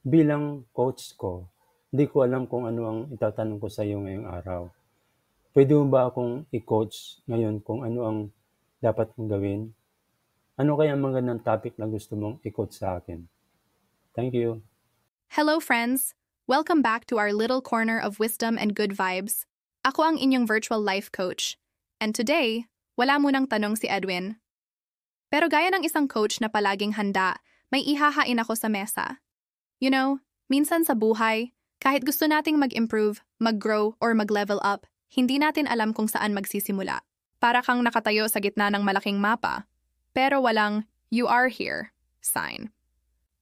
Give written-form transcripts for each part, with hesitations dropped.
Bilang coach ko, hindi ko alam kung ano ang itatanong ko sa iyo ngayong araw. Puwede mo ba akong i-coach ngayon kung ano ang dapat kong gawin? Ano kaya ang magandang topic na gusto mong i-coach sa akin? Thank you. Hello, friends! Welcome back to our little corner of wisdom and good vibes. Ako ang inyong virtual life coach. And today, wala munang tanong si Edwin. Pero gaya ng isang coach na palaging handa, may ihahain ako sa mesa. You know, minsan sa buhay, kahit gusto nating mag-improve, mag-grow, or mag-level up, hindi natin alam kung saan magsisimula. Para kang nakatayo sa gitna ng malaking mapa, pero walang "you are here" sign.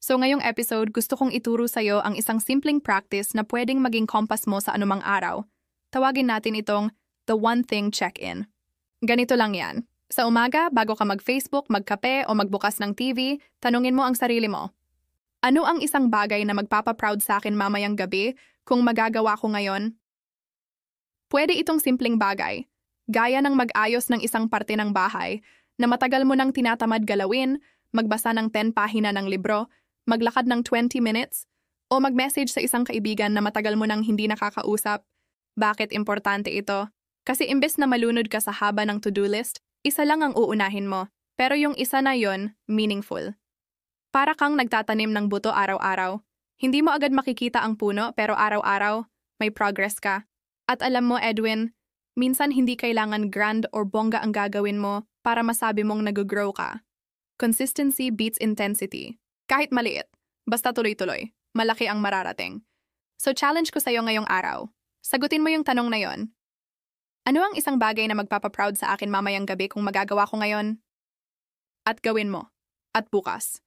So ngayong episode, gusto kong ituro sa'yo ang isang simpleng practice na pwedeng maging compass mo sa anumang araw. Tawagin natin itong the one thing check-in. Ganito lang yan. Sa umaga, bago ka mag-Facebook, magkape o magbukas ng TV, tanungin mo ang sarili mo. Ano ang isang bagay na magpapaproud sa akin mamayang gabi kung magagawa ko ngayon? Pwede itong simpleng bagay, gaya ng mag-ayos ng isang parte ng bahay na matagal mo nang tinatamad galawin, magbasa ng 10 pahina ng libro, maglakad ng 20 minutes, o mag-message sa isang kaibigan na matagal mo nang hindi nakakausap. Bakit importante ito? Kasi imbes na malunod ka sa haba ng to-do list, isa lang ang uunahin mo, pero yung isa na yon, meaningful. Para kang nagtatanim ng buto araw-araw. Hindi mo agad makikita ang puno pero araw-araw, may progress ka. At alam mo, Edwin, minsan hindi kailangan grand or bongga ang gagawin mo para masabi mong nag-grow ka. Consistency beats intensity. Kahit maliit, basta tuloy-tuloy, malaki ang mararating. So challenge ko sa'yo ngayong araw. Sagutin mo yung tanong na yon. Ano ang isang bagay na magpapaproud sa akin mamayang gabi kung magagawa ko ngayon? At gawin mo. At bukas.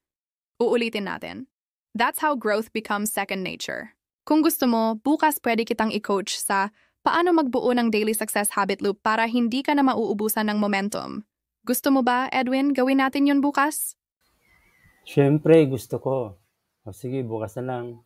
Uulitin natin. That's how growth becomes second nature. Kung gusto mo, bukas pwede kitang i-coach sa paano magbuo ng daily success habit loop para hindi ka na mauubusan ng momentum. Gusto mo ba, Edwin, gawin natin yun bukas? Siyempre gusto ko. O sige, bukas na lang.